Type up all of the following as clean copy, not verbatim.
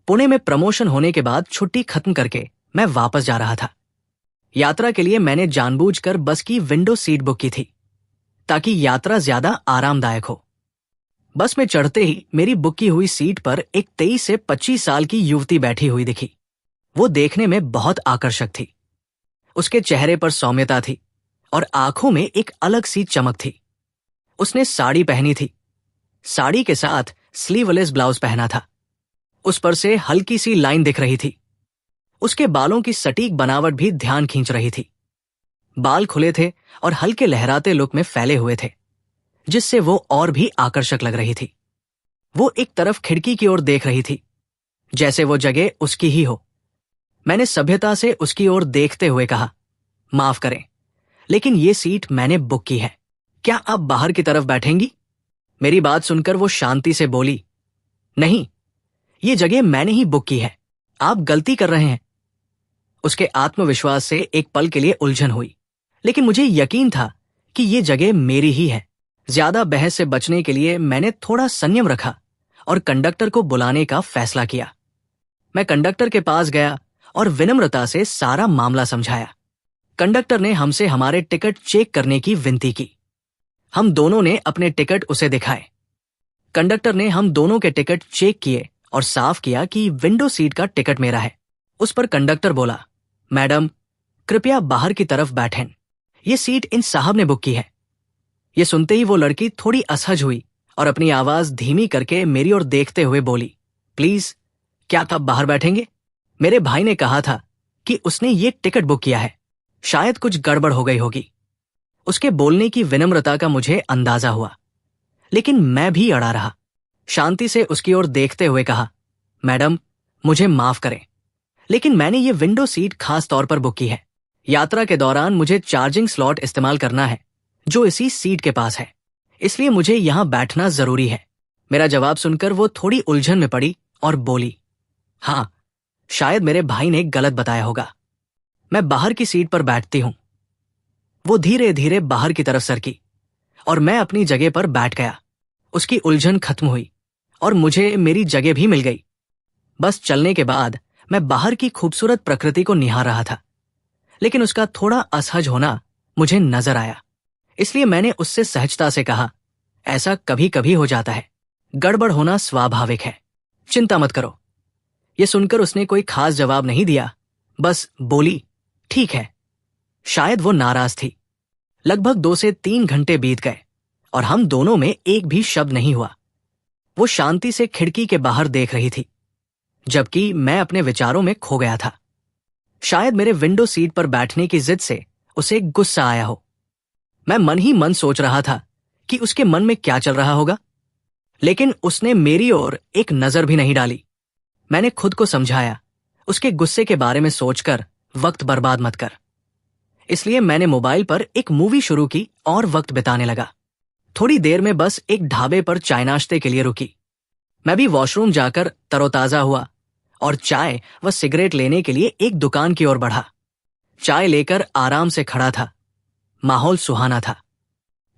पुणे में प्रमोशन होने के बाद छुट्टी खत्म करके मैं वापस जा रहा था। यात्रा के लिए मैंने जानबूझकर बस की विंडो सीट बुक की थी ताकि यात्रा ज्यादा आरामदायक हो। बस में चढ़ते ही मेरी बुक की हुई सीट पर एक 23 से 25 साल की युवती बैठी हुई दिखी। वो देखने में बहुत आकर्षक थी। उसके चेहरे पर सौम्यता थी और आंखों में एक अलग सी चमक थी। उसने साड़ी पहनी थी। साड़ी के साथ स्लीवलेस ब्लाउज पहना था। उस पर से हल्की सी लाइन दिख रही थी। उसके बालों की सटीक बनावट भी ध्यान खींच रही थी। बाल खुले थे और हल्के लहराते लुक में फैले हुए थे, जिससे वो और भी आकर्षक लग रही थी। वो एक तरफ खिड़की की ओर देख रही थी, जैसे वो जगह उसकी ही हो। मैंने सभ्यता से उसकी ओर देखते हुए कहा, माफ करें, लेकिन ये सीट मैंने बुक की है। क्या आप बाहर की तरफ बैठेंगी? मेरी बात सुनकर वो शांति से बोली, नहीं, ये जगह मैंने ही बुक की है। आप गलती कर रहे हैं। उसके आत्मविश्वास से एक पल के लिए उलझन हुई, लेकिन मुझे यकीन था कि ये जगह मेरी ही है। ज्यादा बहस से बचने के लिए मैंने थोड़ा संयम रखा और कंडक्टर को बुलाने का फैसला किया। मैं कंडक्टर के पास गया और विनम्रता से सारा मामला समझाया। कंडक्टर ने हमसे हमारे टिकट चेक करने की विनती की। हम दोनों ने अपने टिकट उसे दिखाए। कंडक्टर ने हम दोनों के टिकट चेक किए और साफ किया कि विंडो सीट का टिकट मेरा है। उस पर कंडक्टर बोला, मैडम, कृपया बाहर की तरफ बैठें। ये सीट इन साहब ने बुक की है। ये सुनते ही वो लड़की थोड़ी असहज हुई और अपनी आवाज धीमी करके मेरी ओर देखते हुए बोली, प्लीज, क्या आप बाहर बैठेंगे? मेरे भाई ने कहा था कि उसने ये टिकट बुक किया है। शायद कुछ गड़बड़ हो गई होगी। उसके बोलने की विनम्रता का मुझे अंदाजा हुआ, लेकिन मैं भी अड़ा रहा। शांति से उसकी ओर देखते हुए कहा, मैडम, मुझे माफ करें, लेकिन मैंने ये विंडो सीट खास तौर पर बुक की है। यात्रा के दौरान मुझे चार्जिंग स्लॉट इस्तेमाल करना है, जो इसी सीट के पास है, इसलिए मुझे यहां बैठना जरूरी है। मेरा जवाब सुनकर वो थोड़ी उलझन में पड़ी और बोली, हाँ, शायद मेरे भाई ने गलत बताया होगा। मैं बाहर की सीट पर बैठती हूं। वो धीरे धीरे बाहर की तरफ सरकी और मैं अपनी जगह पर बैठ गया। उसकी उलझन खत्म हुई और मुझे मेरी जगह भी मिल गई। बस चलने के बाद मैं बाहर की खूबसूरत प्रकृति को निहार रहा था, लेकिन उसका थोड़ा असहज होना मुझे नजर आया। इसलिए मैंने उससे सहजता से कहा, ऐसा कभी कभी हो जाता है, गड़बड़ होना स्वाभाविक है, चिंता मत करो। ये सुनकर उसने कोई खास जवाब नहीं दिया, बस बोली, ठीक है। शायद वो नाराज थी। लगभग 2 से 3 घंटे बीत गए और हम दोनों में एक भी शब्द नहीं हुआ। वो शांति से खिड़की के बाहर देख रही थी, जबकि मैं अपने विचारों में खो गया था। शायद मेरे विंडो सीट पर बैठने की जिद से उसे गुस्सा आया हो। मैं मन ही मन सोच रहा था कि उसके मन में क्या चल रहा होगा, लेकिन उसने मेरी ओर एक नजर भी नहीं डाली। मैंने खुद को समझाया, उसके गुस्से के बारे में सोचकर वक्त बर्बाद मत कर। इसलिए मैंने मोबाइल पर एक मूवी शुरू की और वक्त बिताने लगा। थोड़ी देर में बस एक ढाबे पर चाय नाश्ते के लिए रुकी। मैं भी वॉशरूम जाकर तरोताजा हुआ और चाय व सिगरेट लेने के लिए एक दुकान की ओर बढ़ा। चाय लेकर आराम से खड़ा था। माहौल सुहाना था।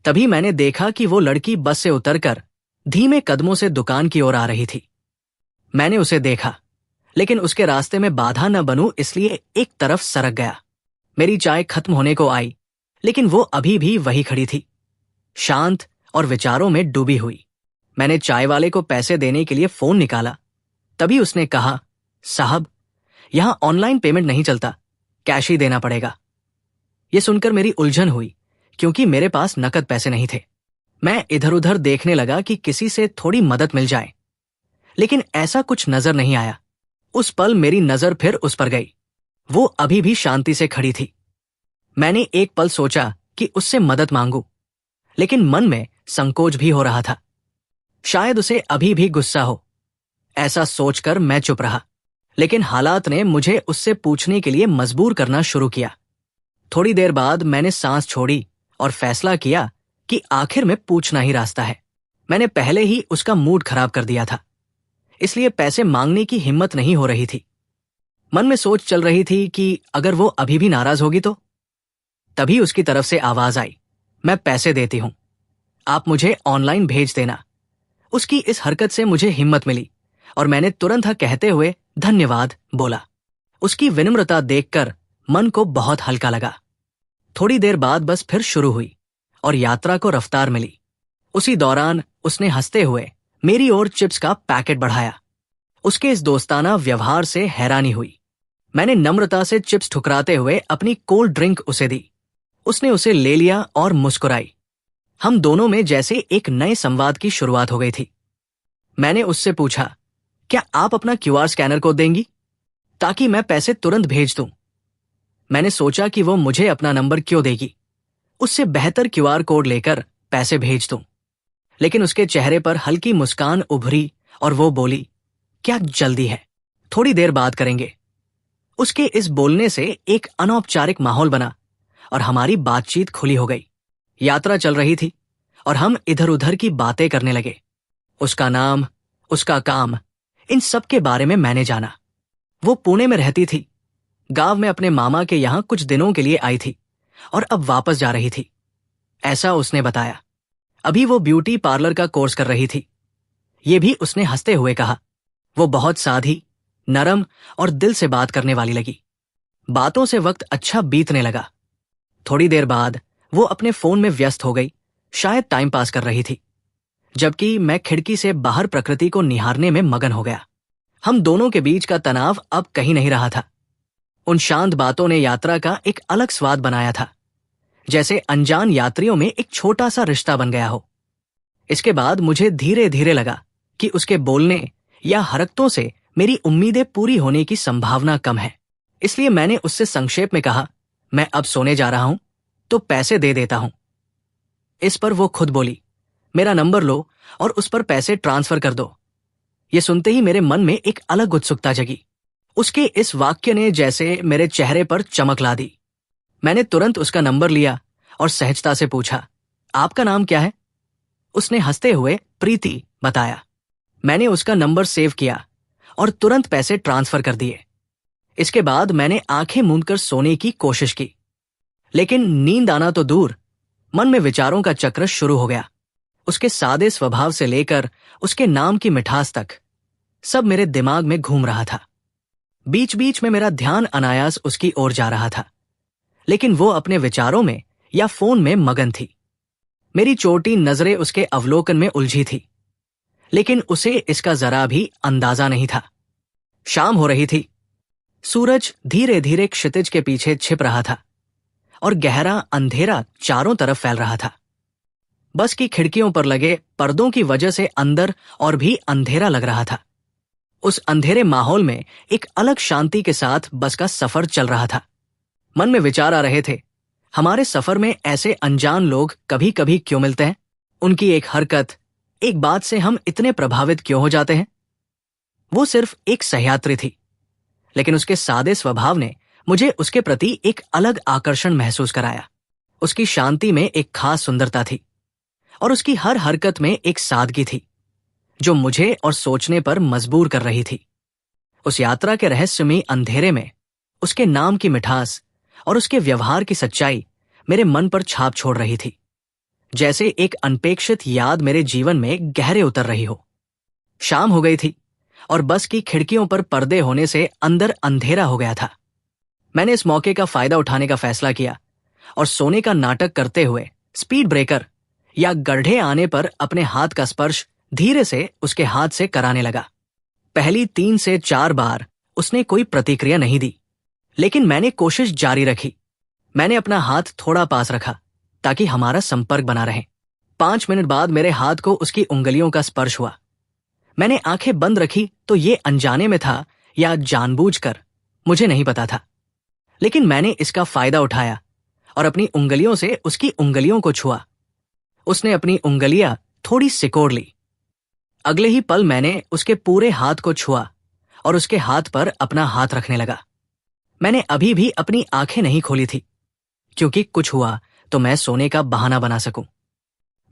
तभी मैंने देखा कि वो लड़की बस से उतरकर धीमे कदमों से दुकान की ओर आ रही थी। मैंने उसे देखा, लेकिन उसके रास्ते में बाधा न बनूं इसलिए एक तरफ सरक गया। मेरी चाय खत्म होने को आई, लेकिन वो अभी भी वही खड़ी थी, शांत और विचारों में डूबी हुई। मैंने चाय वाले को पैसे देने के लिए फोन निकाला। तभी उसने कहा, साहब, यहां ऑनलाइन पेमेंट नहीं चलता, कैश ही देना पड़ेगा। यह सुनकर मेरी उलझन हुई, क्योंकि मेरे पास नकद पैसे नहीं थे। मैं इधर उधर देखने लगा कि किसी से थोड़ी मदद मिल जाए, लेकिन ऐसा कुछ नजर नहीं आया। उस पल मेरी नजर फिर उस पर गई। वो अभी भी शांति से खड़ी थी। मैंने एक पल सोचा कि उससे मदद मांगू, लेकिन मन में संकोच भी हो रहा था। शायद उसे अभी भी गुस्सा हो। ऐसा सोचकर मैं चुप रहा, लेकिन हालात ने मुझे उससे पूछने के लिए मजबूर करना शुरू किया। थोड़ी देर बाद मैंने सांस छोड़ी और फैसला किया कि आखिर में पूछना ही रास्ता है। मैंने पहले ही उसका मूड खराब कर दिया था, इसलिए पैसे मांगने की हिम्मत नहीं हो रही थी। मन में सोच चल रही थी कि अगर वो अभी भी नाराज होगी तो। तभी उसकी तरफ से आवाज आई, मैं पैसे देती हूं, आप मुझे ऑनलाइन भेज देना। उसकी इस हरकत से मुझे हिम्मत मिली और मैंने तुरंत हाँ कहते हुए धन्यवाद बोला। उसकी विनम्रता देखकर मन को बहुत हल्का लगा। थोड़ी देर बाद बस फिर शुरू हुई और यात्रा को रफ्तार मिली। उसी दौरान उसने हंसते हुए मेरी ओर चिप्स का पैकेट बढ़ाया। उसके इस दोस्ताना व्यवहार से हैरानी हुई। मैंने नम्रता से चिप्स ठुकराते हुए अपनी कोल्ड ड्रिंक उसे दी। उसने उसे ले लिया और मुस्कुराई। हम दोनों में जैसे एक नए संवाद की शुरुआत हो गई थी। मैंने उससे पूछा, क्या आप अपना क्यूआर स्कैनर कोड देंगी ताकि मैं पैसे तुरंत भेज दूं? मैंने सोचा कि वो मुझे अपना नंबर क्यों देगी, उससे बेहतर क्यूआर कोड लेकर पैसे भेज दूं। लेकिन उसके चेहरे पर हल्की मुस्कान उभरी और वो बोली, क्या जल्दी है, थोड़ी देर बात करेंगे। उसके इस बोलने से एक अनौपचारिक माहौल बना और हमारी बातचीत खुली हो गई। यात्रा चल रही थी और हम इधर उधर की बातें करने लगे। उसका नाम, उसका काम, इन सब के बारे में मैंने जाना। वो पुणे में रहती थी, गांव में अपने मामा के यहां कुछ दिनों के लिए आई थी और अब वापस जा रही थी, ऐसा उसने बताया। अभी वो ब्यूटी पार्लर का कोर्स कर रही थी, ये भी उसने हंसते हुए कहा। वो बहुत साधी, नरम और दिल से बात करने वाली लगी। बातों से वक्त अच्छा बीतने लगा। थोड़ी देर बाद वो अपने फोन में व्यस्त हो गई, शायद टाइम पास कर रही थी, जबकि मैं खिड़की से बाहर प्रकृति को निहारने में मगन हो गया। हम दोनों के बीच का तनाव अब कहीं नहीं रहा था। उन शांत बातों ने यात्रा का एक अलग स्वाद बनाया था, जैसे अनजान यात्रियों में एक छोटा सा रिश्ता बन गया हो। इसके बाद मुझे धीरे धीरे लगा कि उसके बोलने या हरकतों से मेरी उम्मीदें पूरी होने की संभावना कम है। इसलिए मैंने उससे संक्षेप में कहा, मैं अब सोने जा रहा हूं तो पैसे दे देता हूं। इस पर वो खुद बोली, मेरा नंबर लो और उस पर पैसे ट्रांसफर कर दो। ये सुनते ही मेरे मन में एक अलग उत्सुकता जगी। उसके इस वाक्य ने जैसे मेरे चेहरे पर चमक ला दी। मैंने तुरंत उसका नंबर लिया और सहजता से पूछा, आपका नाम क्या है? उसने हंसते हुए प्रीति बताया। मैंने उसका नंबर सेव किया और तुरंत पैसे ट्रांसफर कर दिए। इसके बाद मैंने आंखें मूंदकर सोने की कोशिश की, लेकिन नींद आना तो दूर, मन में विचारों का चक्र शुरू हो गया। उसके सादे स्वभाव से लेकर उसके नाम की मिठास तक सब मेरे दिमाग में घूम रहा था। बीच बीच में मेरा ध्यान अनायास उसकी ओर जा रहा था, लेकिन वो अपने विचारों में या फोन में मगन थी। मेरी चोटी नजरें उसके अवलोकन में उलझी थी, लेकिन उसे इसका जरा भी अंदाजा नहीं था। शाम हो रही थी, सूरज धीरे धीरे क्षितिज के पीछे छिप रहा था और गहरा अंधेरा चारों तरफ फैल रहा था। बस की खिड़कियों पर लगे पर्दों की वजह से अंदर और भी अंधेरा लग रहा था। उस अंधेरे माहौल में एक अलग शांति के साथ बस का सफर चल रहा था। मन में विचार आ रहे थे, हमारे सफर में ऐसे अनजान लोग कभी कभी क्यों मिलते हैं? उनकी एक हरकत, एक बात से हम इतने प्रभावित क्यों हो जाते हैं? वो सिर्फ एक सहयात्री थी, लेकिन उसके सादे स्वभाव ने मुझे उसके प्रति एक अलग आकर्षण महसूस कराया। उसकी शांति में एक खास सुंदरता थी और उसकी हर हरकत में एक सादगी थी जो मुझे और सोचने पर मजबूर कर रही थी। उस यात्रा के रहस्यमयी अंधेरे में उसके नाम की मिठास और उसके व्यवहार की सच्चाई मेरे मन पर छाप छोड़ रही थी, जैसे एक अनपेक्षित याद मेरे जीवन में गहरे उतर रही हो। शाम हो गई थी और बस की खिड़कियों पर पर्दे होने से अंदर अंधेरा हो गया था। मैंने इस मौके का फायदा उठाने का फैसला किया और सोने का नाटक करते हुए स्पीड ब्रेकर या गड्ढे आने पर अपने हाथ का स्पर्श धीरे से उसके हाथ से कराने लगा। पहली 3 से 4 बार उसने कोई प्रतिक्रिया नहीं दी, लेकिन मैंने कोशिश जारी रखी। मैंने अपना हाथ थोड़ा पास रखा ताकि हमारा संपर्क बना रहे। 5 मिनट बाद मेरे हाथ को उसकी उंगलियों का स्पर्श हुआ। मैंने आंखें बंद रखी तो ये अनजाने में था या जानबूझकर, मुझे नहीं पता था, लेकिन मैंने इसका फायदा उठाया और अपनी उंगलियों से उसकी उंगलियों को छुआ। उसने अपनी उंगलियां थोड़ी सिकोड़ ली। अगले ही पल मैंने उसके पूरे हाथ को छुआ और उसके हाथ पर अपना हाथ रखने लगा। मैंने अभी भी अपनी आंखें नहीं खोली थी, क्योंकि कुछ हुआ तो मैं सोने का बहाना बना सकूं।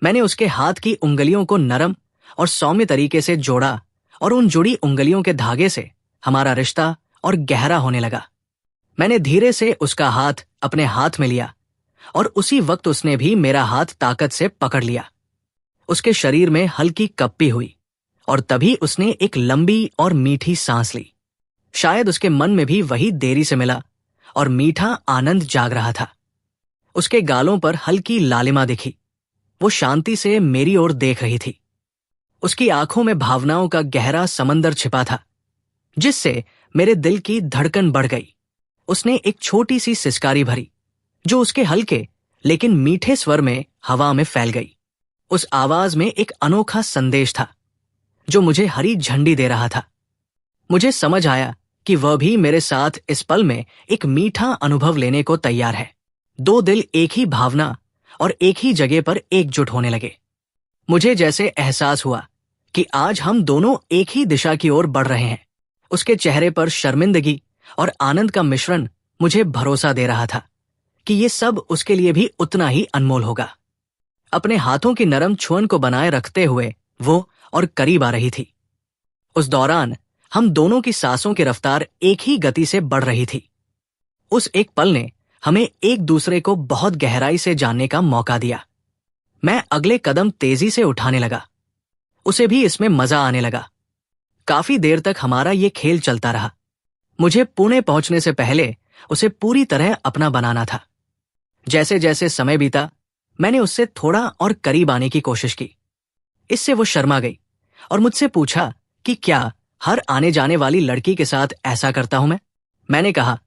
मैंने उसके हाथ की उंगलियों को नरम और सौम्य तरीके से जोड़ा और उन जुड़ी उंगलियों के धागे से हमारा रिश्ता और गहरा होने लगा। मैंने धीरे से उसका हाथ अपने हाथ में लिया और उसी वक्त उसने भी मेरा हाथ ताकत से पकड़ लिया। उसके शरीर में हल्की कंपी हुई और तभी उसने एक लंबी और मीठी सांस ली। शायद उसके मन में भी वही देरी से मिला और मीठा आनंद जाग रहा था। उसके गालों पर हल्की लालिमा दिखी। वो शांति से मेरी ओर देख रही थी। उसकी आंखों में भावनाओं का गहरा समंदर छिपा था, जिससे मेरे दिल की धड़कन बढ़ गई। उसने एक छोटी सी सिसकारी भरी, जो उसके हल्के लेकिन मीठे स्वर में हवा में फैल गई। उस आवाज में एक अनोखा संदेश था, जो मुझे हरी झंडी दे रहा था। मुझे समझ आया कि वह भी मेरे साथ इस पल में एक मीठा अनुभव लेने को तैयार है। दो दिल एक ही भावना और एक ही जगह पर एकजुट होने लगे। मुझे जैसे एहसास हुआ कि आज हम दोनों एक ही दिशा की ओर बढ़ रहे हैं। उसके चेहरे पर शर्मिंदगी और आनंद का मिश्रण मुझे भरोसा दे रहा था कि ये सब उसके लिए भी उतना ही अनमोल होगा। अपने हाथों की नरम छुअन को बनाए रखते हुए वो और करीब आ रही थी। उस दौरान हम दोनों की सांसों की रफ्तार एक ही गति से बढ़ रही थी। उस एक पल ने हमें एक दूसरे को बहुत गहराई से जानने का मौका दिया। मैं अगले कदम तेजी से उठाने लगा। उसे भी इसमें मजा आने लगा। काफी देर तक हमारा ये खेल चलता रहा। मुझे पुणे पहुंचने से पहले उसे पूरी तरह अपना बनाना था। जैसे जैसे समय बीता, मैंने उससे थोड़ा और करीब आने की कोशिश की। इससे वो शर्मा गई और मुझसे पूछा कि क्या हर आने जाने वाली लड़की के साथ ऐसा करता हूं मैं? मैंने कहा,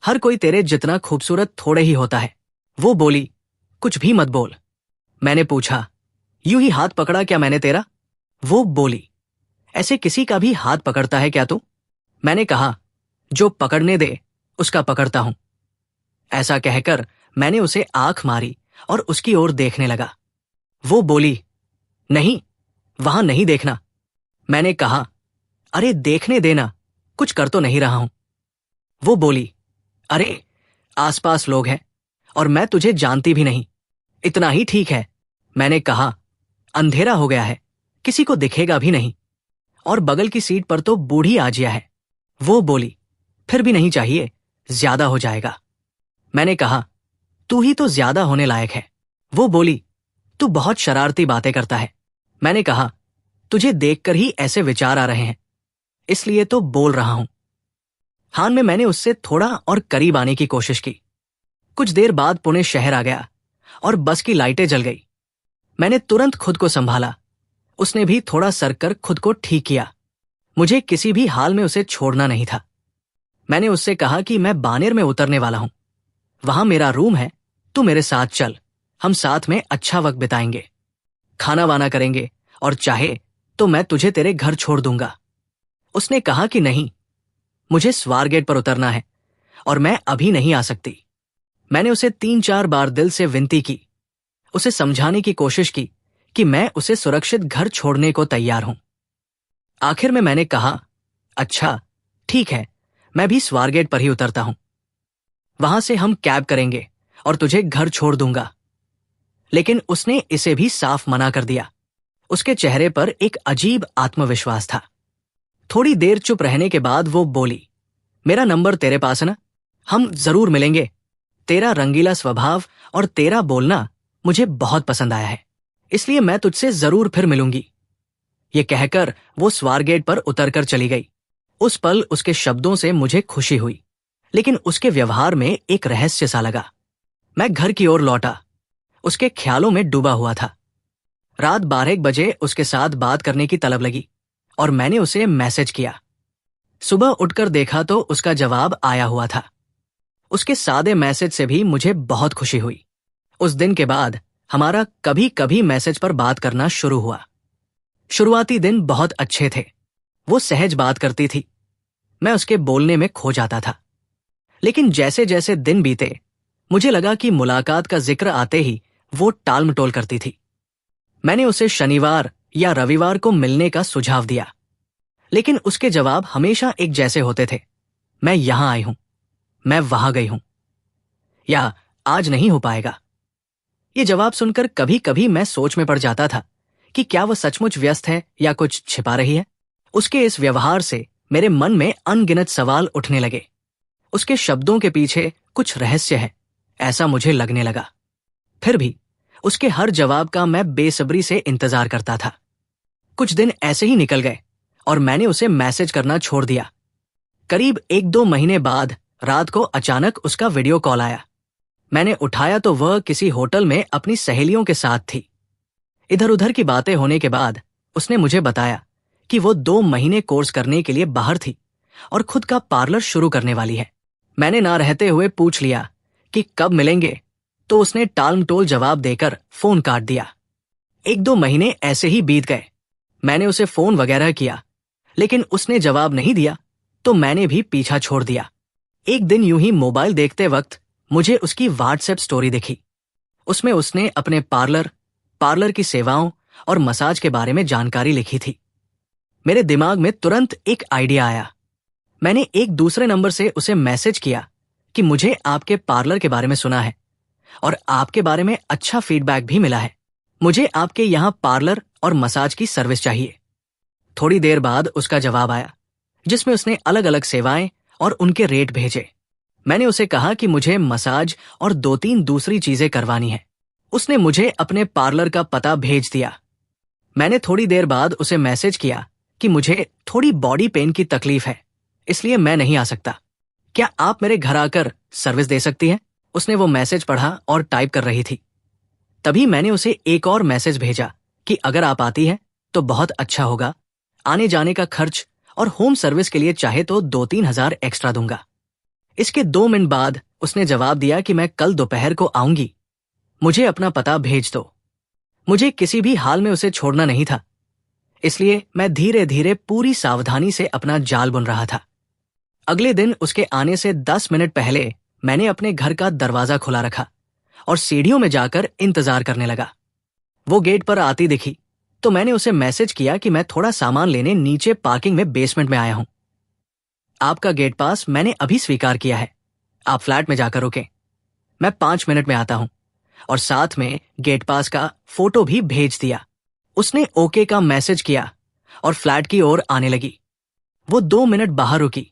हर कोई तेरे जितना खूबसूरत थोड़े ही होता है। वो बोली, कुछ भी मत बोल। मैंने पूछा, यूं ही हाथ पकड़ा क्या मैंने तेरा? वो बोली, ऐसे किसी का भी हाथ पकड़ता है क्या तू? मैंने कहा, जो पकड़ने दे उसका पकड़ता हूं। ऐसा कहकर मैंने उसे आंख मारी और उसकी ओर देखने लगा। वो बोली, नहीं, वहां नहीं देखना। मैंने कहा, अरे देखने देना, कुछ कर तो नहीं रहा हूं। वो बोली, अरे आसपास लोग हैं और मैं तुझे जानती भी नहीं, इतना ही ठीक है। मैंने कहा, अंधेरा हो गया है, किसी को दिखेगा भी नहीं, और बगल की सीट पर तो बूढ़ी आजिया है। वो बोली, फिर भी नहीं चाहिए, ज्यादा हो जाएगा। मैंने कहा, तू ही तो ज्यादा होने लायक है। वो बोली, तू बहुत शरारती बातें करता है। मैंने कहा, तुझे देखकर ही ऐसे विचार आ रहे हैं, इसलिए तो बोल रहा हूं। हान में मैंने उससे थोड़ा और करीब आने की कोशिश की। कुछ देर बाद पुणे शहर आ गया और बस की लाइटें जल गई। मैंने तुरंत खुद को संभाला। उसने भी थोड़ा सरकर खुद को ठीक किया। मुझे किसी भी हाल में उसे छोड़ना नहीं था। मैंने उससे कहा कि मैं बानेर में उतरने वाला हूं, वहां मेरा रूम है, तू मेरे साथ चल, हम साथ में अच्छा वक्त बिताएंगे, खाना वाना करेंगे और चाहे तो मैं तुझे तेरे घर छोड़ दूंगा। उसने कहा कि नहीं, मुझे स्वारगेट पर उतरना है और मैं अभी नहीं आ सकती। मैंने उसे 3-4 बार दिल से विनती की, उसे समझाने की कोशिश की कि मैं उसे सुरक्षित घर छोड़ने को तैयार हूं। आखिर में मैंने कहा, अच्छा ठीक है, मैं भी स्वारगेट पर ही उतरता हूं, वहां से हम कैब करेंगे और तुझे घर छोड़ दूंगा। लेकिन उसने इसे भी साफ मना कर दिया। उसके चेहरे पर एक अजीब आत्मविश्वास था। थोड़ी देर चुप रहने के बाद वो बोली, मेरा नंबर तेरे पास है ना, हम जरूर मिलेंगे। तेरा रंगीला स्वभाव और तेरा बोलना मुझे बहुत पसंद आया है, इसलिए मैं तुझसे जरूर फिर मिलूंगी। ये कहकर वो स्वारगेट पर उतरकर चली गई। उस पल उसके शब्दों से मुझे खुशी हुई, लेकिन उसके व्यवहार में एक रहस्य सा लगा। मैं घर की ओर लौटा, उसके ख्यालों में डूबा हुआ था। रात 12 बजे उसके साथ बात करने की तलब लगी और मैंने उसे मैसेज किया। सुबह उठकर देखा तो उसका जवाब आया हुआ था। उसके सादे मैसेज से भी मुझे बहुत खुशी हुई। उस दिन के बाद हमारा कभी कभी मैसेज पर बात करना शुरू हुआ। शुरुआती दिन बहुत अच्छे थे। वो सहज बात करती थी, मैं उसके बोलने में खो जाता था। लेकिन जैसे जैसे दिन बीते, मुझे लगा कि मुलाकात का जिक्र आते ही वो टाल मटोल करती थी। मैंने उसे शनिवार या रविवार को मिलने का सुझाव दिया, लेकिन उसके जवाब हमेशा एक जैसे होते थे। मैं यहां आई हूं, मैं वहां गई हूं, या आज नहीं हो पाएगा। ये जवाब सुनकर कभी कभी मैं सोच में पड़ जाता था कि क्या वह सचमुच व्यस्त है या कुछ छिपा रही है। उसके इस व्यवहार से मेरे मन में अनगिनत सवाल उठने लगे। उसके शब्दों के पीछे कुछ रहस्य है, ऐसा मुझे लगने लगा। फिर भी उसके हर जवाब का मैं बेसब्री से इंतजार करता था। कुछ दिन ऐसे ही निकल गए और मैंने उसे मैसेज करना छोड़ दिया। करीब 1-2 महीने बाद रात को अचानक उसका वीडियो कॉल आया। मैंने उठाया तो वह किसी होटल में अपनी सहेलियों के साथ थी। इधर उधर की बातें होने के बाद उसने मुझे बताया कि वो 2 महीने कोर्स करने के लिए बाहर थी और खुद का पार्लर शुरू करने वाली है। मैंने ना रहते हुए पूछ लिया कि कब मिलेंगे, तो उसने टालमटोल जवाब देकर फोन काट दिया। 1-2 महीने ऐसे ही बीत गए। मैंने उसे फोन वगैरह किया, लेकिन उसने जवाब नहीं दिया, तो मैंने भी पीछा छोड़ दिया। एक दिन यूं ही मोबाइल देखते वक्त मुझे उसकी व्हाट्सएप स्टोरी दिखी। उसमें उसने अपने पार्लर की सेवाओं और मसाज के बारे में जानकारी लिखी थी। मेरे दिमाग में तुरंत एक आइडिया आया। मैंने एक दूसरे नंबर से उसे मैसेज किया कि मुझे आपके पार्लर के बारे में सुना है और आपके बारे में अच्छा फीडबैक भी मिला है। मुझे आपके यहाँ पार्लर और मसाज की सर्विस चाहिए। थोड़ी देर बाद उसका जवाब आया, जिसमें उसने अलग अलग सेवाएं और उनके रेट भेजे। मैंने उसे कहा कि मुझे मसाज और 2-3 दूसरी चीजें करवानी है। उसने मुझे अपने पार्लर का पता भेज दिया। मैंने थोड़ी देर बाद उसे मैसेज किया कि मुझे थोड़ी बॉडी पेन की तकलीफ है, इसलिए मैं नहीं आ सकता। क्या आप मेरे घर आकर सर्विस दे सकती हैं? उसने वो मैसेज पढ़ा और टाइप कर रही थी। तभी मैंने उसे एक और मैसेज भेजा कि अगर आप आती हैं तो बहुत अच्छा होगा। आने जाने का खर्च और होम सर्विस के लिए चाहे तो 2-3 हजार एक्स्ट्रा दूंगा। इसके 2 मिनट बाद उसने जवाब दिया कि मैं कल दोपहर को आऊंगी, मुझे अपना पता भेज दो। मुझे किसी भी हाल में उसे छोड़ना नहीं था, इसलिए मैं धीरे धीरे पूरी सावधानी से अपना जाल बुन रहा था। अगले दिन उसके आने से 10 मिनट पहले मैंने अपने घर का दरवाजा खुला रखा और सीढ़ियों में जाकर इंतजार करने लगा। वो गेट पर आती दिखी तो मैंने उसे मैसेज किया कि मैं थोड़ा सामान लेने नीचे पार्किंग में बेसमेंट में आया हूं। आपका गेट पास मैंने अभी स्वीकार किया है, आप फ्लैट में जाकर रुकें, मैं 5 मिनट में आता हूं। और साथ में गेट पास का फोटो भी भेज दिया। उसने ओके का मैसेज किया और फ्लैट की ओर आने लगी। वो 2 मिनट बाहर रुकी,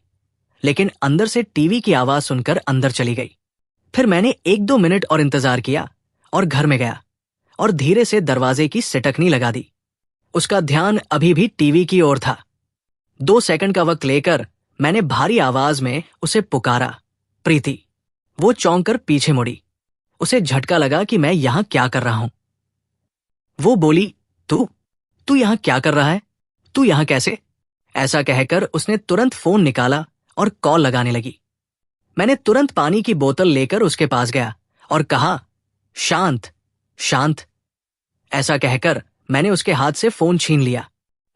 लेकिन अंदर से टीवी की आवाज सुनकर अंदर चली गई। फिर मैंने 1-2 मिनट और इंतजार किया और घर में गया और धीरे से दरवाजे की सिटकनी लगा दी। उसका ध्यान अभी भी टीवी की ओर था। 2 सेकंड का वक्त लेकर मैंने भारी आवाज में उसे पुकारा, प्रीति। वो चौंक कर पीछे मुड़ी। उसे झटका लगा कि मैं यहां क्या कर रहा हूं। वो बोली, तू यहां क्या कर रहा है? तू यहां कैसे? ऐसा कहकर उसने तुरंत फोन निकाला और कॉल लगाने लगी। मैंने तुरंत पानी की बोतल लेकर उसके पास गया और कहा, शांत शांत। ऐसा कहकर मैंने उसके हाथ से फोन छीन लिया।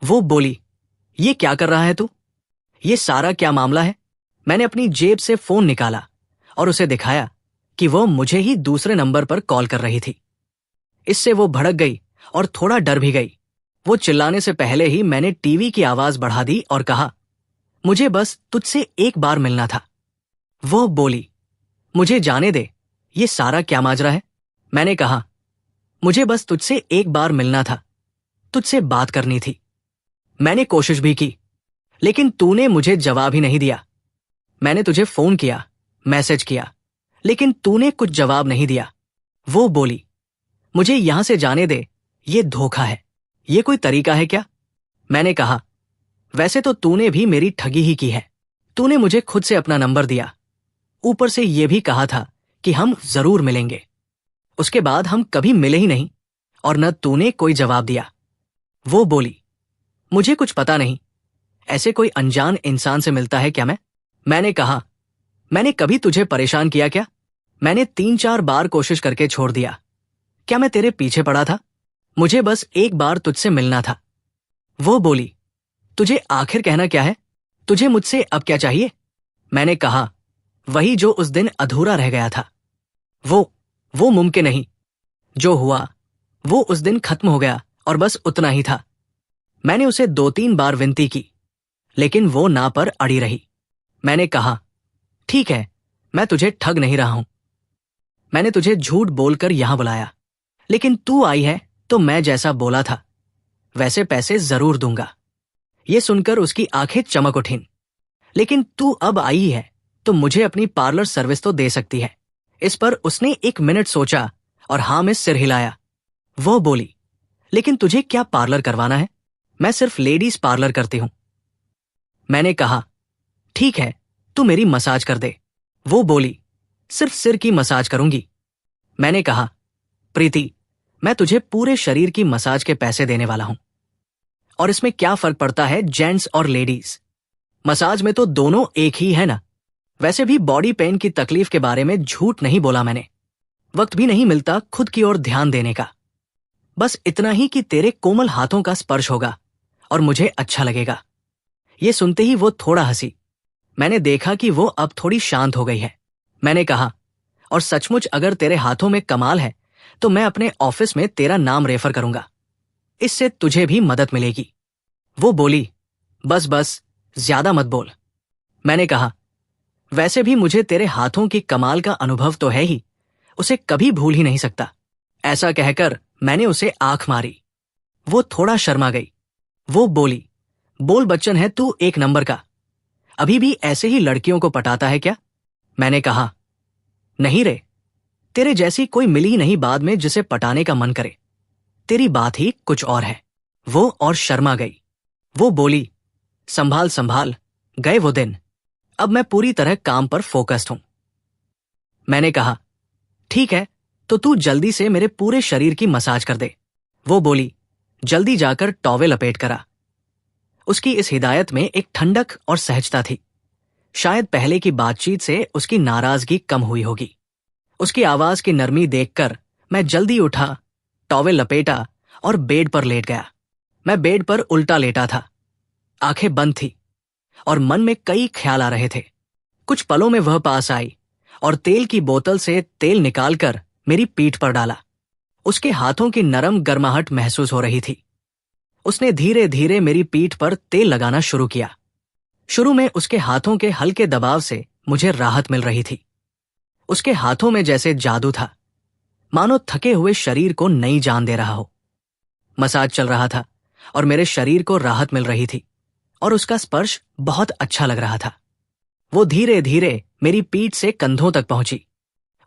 वो बोली, ये क्या कर रहा है तू? ये सारा क्या मामला है? मैंने अपनी जेब से फोन निकाला और उसे दिखाया कि वो मुझे ही दूसरे नंबर पर कॉल कर रही थी। इससे वो भड़क गई और थोड़ा डर भी गई। वो चिल्लाने से पहले ही मैंने टीवी की आवाज बढ़ा दी और कहा, मुझे बस तुझसे एक बार मिलना था। वो बोली, मुझे जाने दे, ये सारा क्या माजरा है? मैंने कहा, मुझे बस तुझसे एक बार मिलना था, तुझसे बात करनी थी। मैंने कोशिश भी की, लेकिन तूने मुझे जवाब ही नहीं दिया। मैंने तुझे फोन किया, मैसेज किया, लेकिन तूने कुछ जवाब नहीं दिया। वो बोली, मुझे यहां से जाने दे, ये धोखा है। ये कोई तरीका है क्या? मैंने कहा, वैसे तो तूने भी मेरी ठगी ही की है। तूने मुझे खुद से अपना नंबर दिया, ऊपर से ये भी कहा था कि हम जरूर मिलेंगे। उसके बाद हम कभी मिले ही नहीं और न तूने कोई जवाब दिया। वो बोली, मुझे कुछ पता नहीं, ऐसे कोई अनजान इंसान से मिलता है क्या मैं? मैंने कहा, मैंने कभी तुझे परेशान किया क्या? मैंने 3-4 बार कोशिश करके छोड़ दिया। क्या मैं तेरे पीछे पड़ा था? मुझे बस एक बार तुझसे मिलना था। वो बोली, तुझे आखिर कहना क्या है? तुझे मुझसे अब क्या चाहिए? मैंने कहा, वही जो उस दिन अधूरा रह गया था। वो मुमकिन नहीं। जो हुआ वो उस दिन खत्म हो गया और बस उतना ही था। मैंने उसे 2-3 बार विनती की, लेकिन वो ना पर अड़ी रही। मैंने कहा, ठीक है, मैं तुझे ठग नहीं रहा हूं। मैंने तुझे झूठ बोलकर यहां बुलाया, लेकिन तू आई है तो मैं जैसा बोला था वैसे पैसे जरूर दूंगा। ये सुनकर उसकी आंखें चमक उठीं। लेकिन तू अब आई है तो मुझे अपनी पार्लर सर्विस तो दे सकती है। इस पर उसने 1 मिनट सोचा और हां में सिर हिलाया। वो बोली, लेकिन तुझे क्या पार्लर करवाना है? मैं सिर्फ लेडीज पार्लर करती हूं। मैंने कहा, ठीक है, तू मेरी मसाज कर दे। वो बोली, सिर्फ सिर की मसाज करूंगी। मैंने कहा, प्रीति, मैं तुझे पूरे शरीर की मसाज के पैसे देने वाला हूं, और इसमें क्या फर्क पड़ता है जेंट्स और लेडीज? मसाज में तो दोनों एक ही है ना। वैसे भी बॉडी पेन की तकलीफ के बारे में झूठ नहीं बोला मैंने। वक्त भी नहीं मिलता खुद की ओर ध्यान देने का। बस इतना ही कि तेरे कोमल हाथों का स्पर्श होगा और मुझे अच्छा लगेगा। ये सुनते ही वो थोड़ा हंसी। मैंने देखा कि वो अब थोड़ी शांत हो गई है। मैंने कहा, और सचमुच अगर तेरे हाथों में कमाल है तो मैं अपने ऑफिस में तेरा नाम रेफर करूंगा। इससे तुझे भी मदद मिलेगी। वो बोली, बस बस, ज्यादा मत बोल। मैंने कहा, वैसे भी मुझे तेरे हाथों की कमाल का अनुभव तो है ही, उसे कभी भूल ही नहीं सकता। ऐसा कहकर मैंने उसे आंख मारी। वो थोड़ा शर्मा गई। वो बोली, बोल बच्चन है तू एक नंबर का। अभी भी ऐसे ही लड़कियों को पटाता है क्या? मैंने कहा, नहीं रे, तेरे जैसी कोई मिली ही नहीं बाद में जिसे पटाने का मन करे। तेरी बात ही कुछ और है। वो और शर्मा गई। वो बोली, संभाल संभाल, गए वो दिन। अब मैं पूरी तरह काम पर फोकस्ड हूं। मैंने कहा, ठीक है, तो तू जल्दी से मेरे पूरे शरीर की मसाज कर दे। वो बोली, जल्दी जाकर टॉवेल लपेट करा। उसकी इस हिदायत में एक ठंडक और सहजता थी। शायद पहले की बातचीत से उसकी नाराजगी कम हुई होगी। उसकी आवाज की नरमी देखकर मैं जल्दी उठा, टॉवेल लपेटा और बेड पर लेट गया। मैं बेड पर उल्टा लेटा था। आंखें बंद थी और मन में कई ख्याल आ रहे थे। कुछ पलों में वह पास आई और तेल की बोतल से तेल निकालकर मेरी पीठ पर डाला। उसके हाथों की नरम गर्माहट महसूस हो रही थी। उसने धीरे धीरे मेरी पीठ पर तेल लगाना शुरू किया। शुरू में उसके हाथों के हल्के दबाव से मुझे राहत मिल रही थी। उसके हाथों में जैसे जादू था, मानो थके हुए शरीर को नई जान दे रहा हो। मसाज चल रहा था और मेरे शरीर को राहत मिल रही थी और उसका स्पर्श बहुत अच्छा लग रहा था। वो धीरे धीरे मेरी पीठ से कंधों तक पहुंची।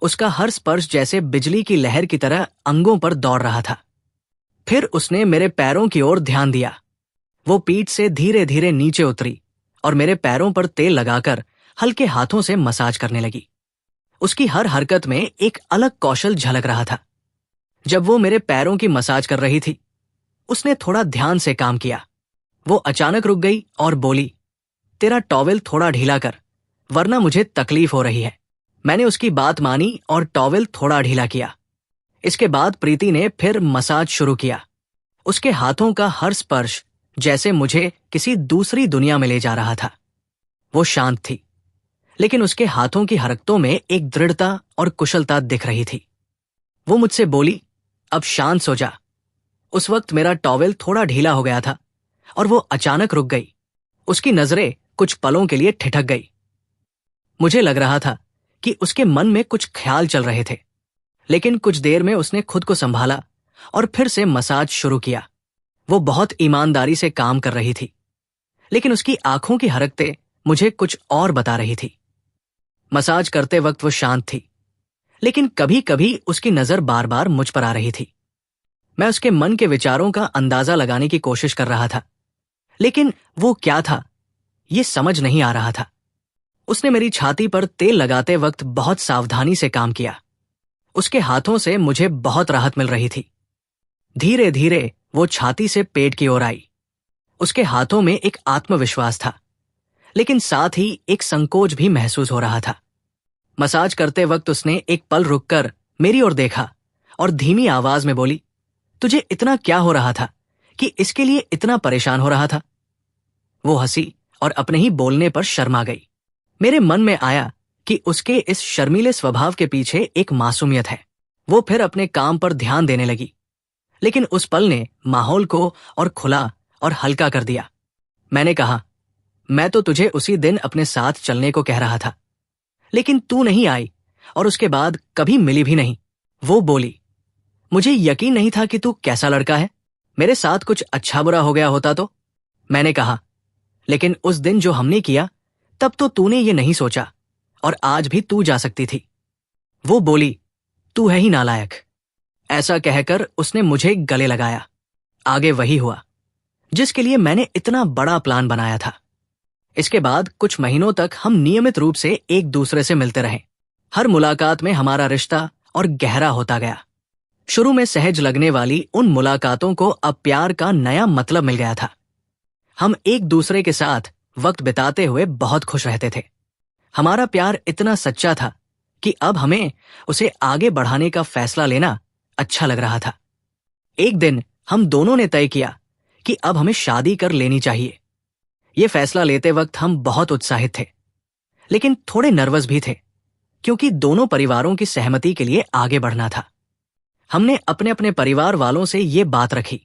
उसका हर स्पर्श जैसे बिजली की लहर की तरह अंगों पर दौड़ रहा था। फिर उसने मेरे पैरों की ओर ध्यान दिया। वो पीठ से धीरे धीरे नीचे उतरी और मेरे पैरों पर तेल लगाकर हल्के हाथों से मसाज करने लगी। उसकी हर हरकत में एक अलग कौशल झलक रहा था। जब वो मेरे पैरों की मसाज कर रही थी, उसने थोड़ा ध्यान से काम किया। वो अचानक रुक गई और बोली, तेरा टॉवेल थोड़ा ढीला कर, वरना मुझे तकलीफ हो रही है। मैंने उसकी बात मानी और टॉवेल थोड़ा ढीला किया। इसके बाद प्रीति ने फिर मसाज शुरू किया। उसके हाथों का हर स्पर्श जैसे मुझे किसी दूसरी दुनिया में ले जा रहा था। वो शांत थी, लेकिन उसके हाथों की हरकतों में एक दृढ़ता और कुशलता दिख रही थी। वो मुझसे बोली, अब शांत सो जा। उस वक्त मेरा टॉवेल थोड़ा ढीला हो गया था और वो अचानक रुक गई। उसकी नजरें कुछ पलों के लिए ठिठक गई। मुझे लग रहा था कि उसके मन में कुछ ख्याल चल रहे थे, लेकिन कुछ देर में उसने खुद को संभाला और फिर से मसाज शुरू किया। वो बहुत ईमानदारी से काम कर रही थी, लेकिन उसकी आंखों की हरकतें मुझे कुछ और बता रही थी। मसाज करते वक्त वो शांत थी, लेकिन कभी कभी उसकी नजर बार बार मुझ पर आ रही थी। मैं उसके मन के विचारों का अंदाजा लगाने की कोशिश कर रहा था, लेकिन वो क्या था ये समझ नहीं आ रहा था। उसने मेरी छाती पर तेल लगाते वक्त बहुत सावधानी से काम किया। उसके हाथों से मुझे बहुत राहत मिल रही थी। धीरे धीरे वो छाती से पेट की ओर आई। उसके हाथों में एक आत्मविश्वास था, लेकिन साथ ही एक संकोच भी महसूस हो रहा था। मसाज करते वक्त उसने एक पल रुककर मेरी ओर देखा और धीमी आवाज में बोली, तुझे इतना क्या हो रहा था कि इसके लिए इतना परेशान हो रहा था? वो हंसी और अपने ही बोलने पर शर्मा गई। मेरे मन में आया कि उसके इस शर्मीले स्वभाव के पीछे एक मासूमियत है। वो फिर अपने काम पर ध्यान देने लगी, लेकिन उस पल ने माहौल को और खुला और हल्का कर दिया। मैंने कहा, मैं तो तुझे उसी दिन अपने साथ चलने को कह रहा था, लेकिन तू नहीं आई और उसके बाद कभी मिली भी नहीं। वो बोली, मुझे यकीन नहीं था कि तू कैसा लड़का है। मेरे साथ कुछ अच्छा बुरा हो गया होता तो? मैंने कहा, लेकिन उस दिन जो हमने किया तब तो तूने ये नहीं सोचा और आज भी तू जा सकती थी। वो बोली, तू है ही नालायक। ऐसा कहकर उसने मुझे गले लगाया। आगे वही हुआ। जिसके लिए मैंने इतना बड़ा प्लान बनाया था। इसके बाद कुछ महीनों तक हम नियमित रूप से एक दूसरे से मिलते रहे। हर मुलाकात में हमारा रिश्ता और गहरा होता गया। शुरू में सहज लगने वाली उन मुलाकातों को अब प्यार का नया मतलब मिल गया था। हम एक दूसरे के साथ वक्त बिताते हुए बहुत खुश रहते थे। हमारा प्यार इतना सच्चा था कि अब हमें उसे आगे बढ़ाने का फैसला लेना अच्छा लग रहा था। एक दिन हम दोनों ने तय किया कि अब हमें शादी कर लेनी चाहिए। यह फैसला लेते वक्त हम बहुत उत्साहित थे, लेकिन थोड़े नर्वस भी थे, क्योंकि दोनों परिवारों की सहमति के लिए आगे बढ़ना था। हमने अपने अपने परिवार वालों से ये बात रखी।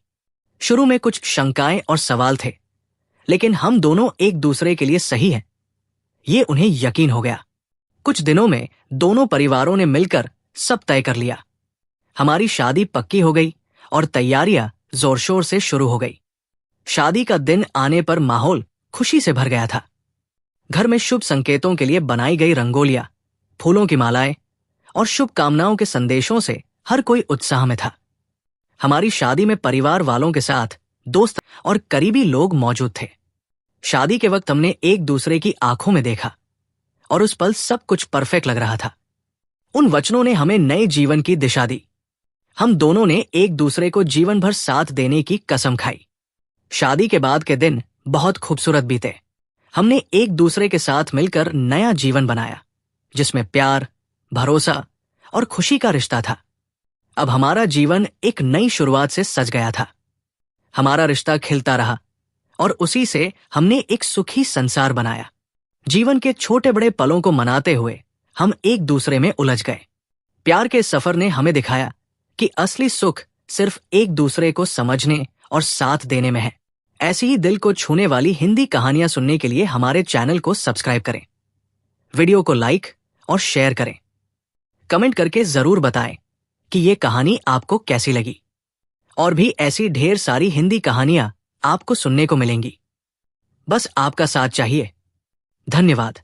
शुरू में कुछ शंकाएं और सवाल थे, लेकिन हम दोनों एक दूसरे के लिए सही हैं, ये उन्हें यकीन हो गया। कुछ दिनों में दोनों परिवारों ने मिलकर सब तय कर लिया। हमारी शादी पक्की हो गई और तैयारियां जोर शोर से शुरू हो गई। शादी का दिन आने पर माहौल खुशी से भर गया था। घर में शुभ संकेतों के लिए बनाई गई रंगोलियां, फूलों की मालाएं और शुभकामनाओं के संदेशों से हर कोई उत्साह में था। हमारी शादी में परिवार वालों के साथ दोस्त और करीबी लोग मौजूद थे। शादी के वक्त हमने एक दूसरे की आंखों में देखा और उस पल सब कुछ परफेक्ट लग रहा था। उन वचनों ने हमें नए जीवन की दिशा दी। हम दोनों ने एक दूसरे को जीवन भर साथ देने की कसम खाई। शादी के बाद के दिन बहुत खूबसूरत बीते। हमने एक दूसरे के साथ मिलकर नया जीवन बनाया, जिसमें प्यार, भरोसा और खुशी का रिश्ता था। अब हमारा जीवन एक नई शुरुआत से सज गया था। हमारा रिश्ता खिलता रहा और उसी से हमने एक सुखी संसार बनाया। जीवन के छोटे बड़े पलों को मनाते हुए हम एक दूसरे में उलझ गए। प्यार के सफर ने हमें दिखाया कि असली सुख सिर्फ एक दूसरे को समझने और साथ देने में है। ऐसी ही दिल को छूने वाली हिंदी कहानियां सुनने के लिए हमारे चैनल को सब्सक्राइब करें, वीडियो को लाइक और शेयर करें। कमेंट करके जरूर बताएं कि ये कहानी आपको कैसी लगी। और भी ऐसी ढेर सारी हिंदी कहानियां आपको सुनने को मिलेंगी। बस आपका साथ चाहिए। धन्यवाद।